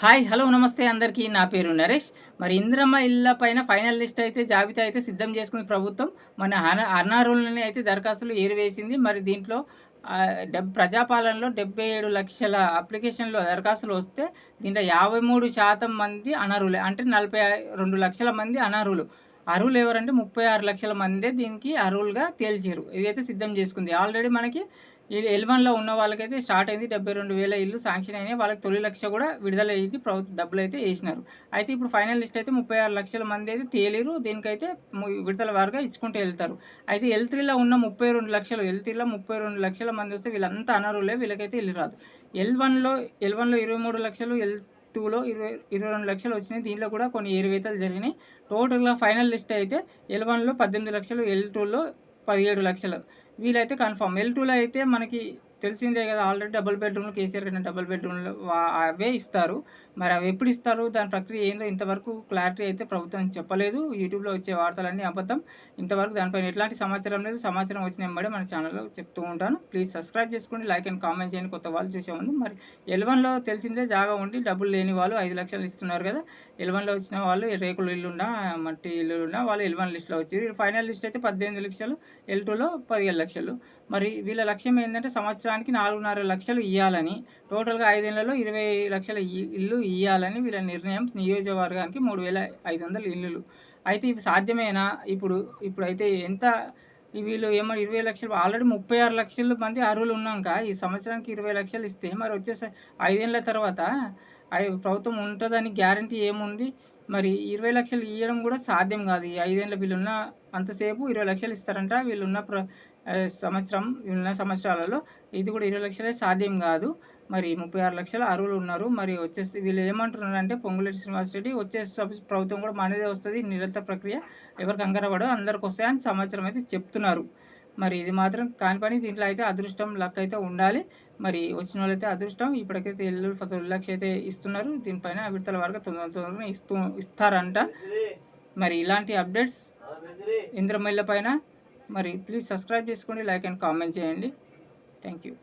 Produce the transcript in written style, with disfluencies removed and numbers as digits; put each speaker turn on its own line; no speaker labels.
Hi hello నమస్తే అందరికీ. నా పేరు నరేష్. మరి ఇందిరమ్మ ఇళ్ళ పైన ఫైనల్ లిస్ట్ అయితే జాబితా అయితే సిద్ధం చేసుకుంది ప్రభుత్వం. మన అనర్హులని అయితే దరఖాస్తులు ఏరివేసింది. మరి దీంట్లో ప్రజాపాలనలో 77,00,000 అప్లికేషన్లు దరఖాస్తులు వస్తే దీంట్లో 53% మంది అనర్హులే. అంటే 42,00,000 మంది అనర్హులు. అర్హులు ఎవరంటే 36,00,000 మందే దీనికి అర్హులుగా తేల్చారు. ఇదైతే సిద్ధం చేసుకుంది. ఆల్రెడీ మనకి ఇది L1లో ఉన్న వాళ్ళకైతే స్టార్ట్ అయింది. 72,000 ఇల్లు శాంక్షన్ అయినాయి. వాళ్ళకి తొలి లక్ష కూడా విడుదల అయ్యింది. ప్రభుత్వ డబ్బులైతే వేసినారు. అయితే ఇప్పుడు ఫైనల్ లిస్ట్ అయితే 36,00,000 మంది అయితే తేలిరు. దీనికైతే విడతల వారుగా ఇచ్చుకుంటూ వెళ్తారు. అయితే L3లో ఉన్న 32,00,000 L3లో 32,00,000 మంది వస్తే వీళ్ళంతా అనర్హులే. వీళ్ళకైతే ఇల్లు రాదు. L1లో 23,00,000 L2లో 22,00,000 వచ్చినాయి. దీనిలో కూడా కొన్ని ఏరివేతలు జరిగినాయి. టోటల్గా ఫైనల్ లిస్ట్ అయితే L1లో 18,00,000 L2లో 17,00,000 వీలైతే కన్ఫర్మ్. L2లో అయితే మనకి తెలిసిందే కదా, ఆల్రెడీ డబుల్ బెడ్రూమ్లు కేసీఆర్ కన్నా డబుల్ బెడ్రూమ్లు అవే ఇస్తారు. మరి అవి ఎప్పుడు ఇస్తారు, దాని ప్రక్రియ ఏందో ఇంతవరకు క్లారిటీ అయితే ప్రభుత్వం చెప్పలేదు. యూట్యూబ్లో వచ్చే వార్తలన్నీ అబద్ధం. ఇంతవరకు దానిపైన ఎట్లాంటి సమాచారం లేదు. సమాచారం వచ్చిన వెంబడే మన ఛానల్లో చెప్తూ ఉంటాను. ప్లీజ్ సబ్స్క్రైబ్ చేసుకోండి, లైక్ అండ్ కామెంట్ చేయండి. కొత్త వాళ్ళు చూసే ముందు మరి L1లో తెలిసిందే జాగా ఉండి డబ్బులు లేని వాళ్ళు 5 లక్షలు ఇస్తున్నారు కదా. L1లో వచ్చిన వాళ్ళు రేకులు ఇల్లున్నా మట్టి ఇల్లున్నా వాళ్ళు L1 లిస్ట్లో వచ్చి ఫైనల్ లిస్ట్ అయితే 18,00,000 L2లో 17,00,000. మరి వీళ్ళ లక్ష్యం ఏంటంటే సంవత్సరానికి 4.5 లక్షలు ఇవ్వాలని, టోటల్గా 5 ఏళ్లలో 20,00,000 ఇల్లు ఇవ్వాలని వీళ్ళ నిర్ణయం. నియోజకవర్గానికి 3,500 ఇల్లులు. అయితే ఇవి సాధ్యమేనా? ఇప్పుడైతే ఎంత వీళ్ళు ఏమో 20,00,000 ఆల్రెడీ 36,00,000 మంది అర్హులు ఉన్నాక ఈ సంవత్సరానికి 20,00,000 ఇస్తే మరి వచ్చేసి 5 ఏళ్ల తర్వాత ప్రభుత్వం ఉంటుందని గ్యారంటీ ఏముంది? మరి 20,00,000 ఇవ్వడం కూడా సాధ్యం కాదు. ఈ 5 ఏళ్ల వీళ్ళున్న అంతసేపు 20,00,000 ఇస్తారంట. వీళ్ళున్న వీళ్ళున్న సంవత్సరాలలో ఇది కూడా 20,00,000 సాధ్యం కాదు. మరి 36,00,000 అర్హులు ఉన్నారు. మరి వచ్చేసి వీళ్ళు ఏమంటున్నారంటే పొంగులేటి శ్రీనివాసరెడ్డి ప్రభుత్వం కూడా మనదే వస్తుంది, నిరంతర ప్రక్రియ, ఎవరికి కంగారపడదు, అందరికి వస్తాయని సమాచారం అయితే చెప్తున్నారు. మరి ఇది మాత్రం కాని పని. దీంట్లో అయితే అదృష్టం, లక్ అయితే ఉండాలి. మరి వచ్చిన వాళ్ళైతే అదృష్టం. ఇప్పటికైతే ఇల్లు 10,00,000 అయితే ఇస్తున్నారు. దీనిపైన విడతల వారుగా తొందరగా ఇస్తారంట. మరి ఇలాంటి అప్డేట్స్ ఇందిరమ్మ ఇళ్ళ పైన మరి ప్లీజ్ సబ్స్క్రైబ్ చేసుకోండి, లైక్ అండ్ కామెంట్ చేయండి. Thank you.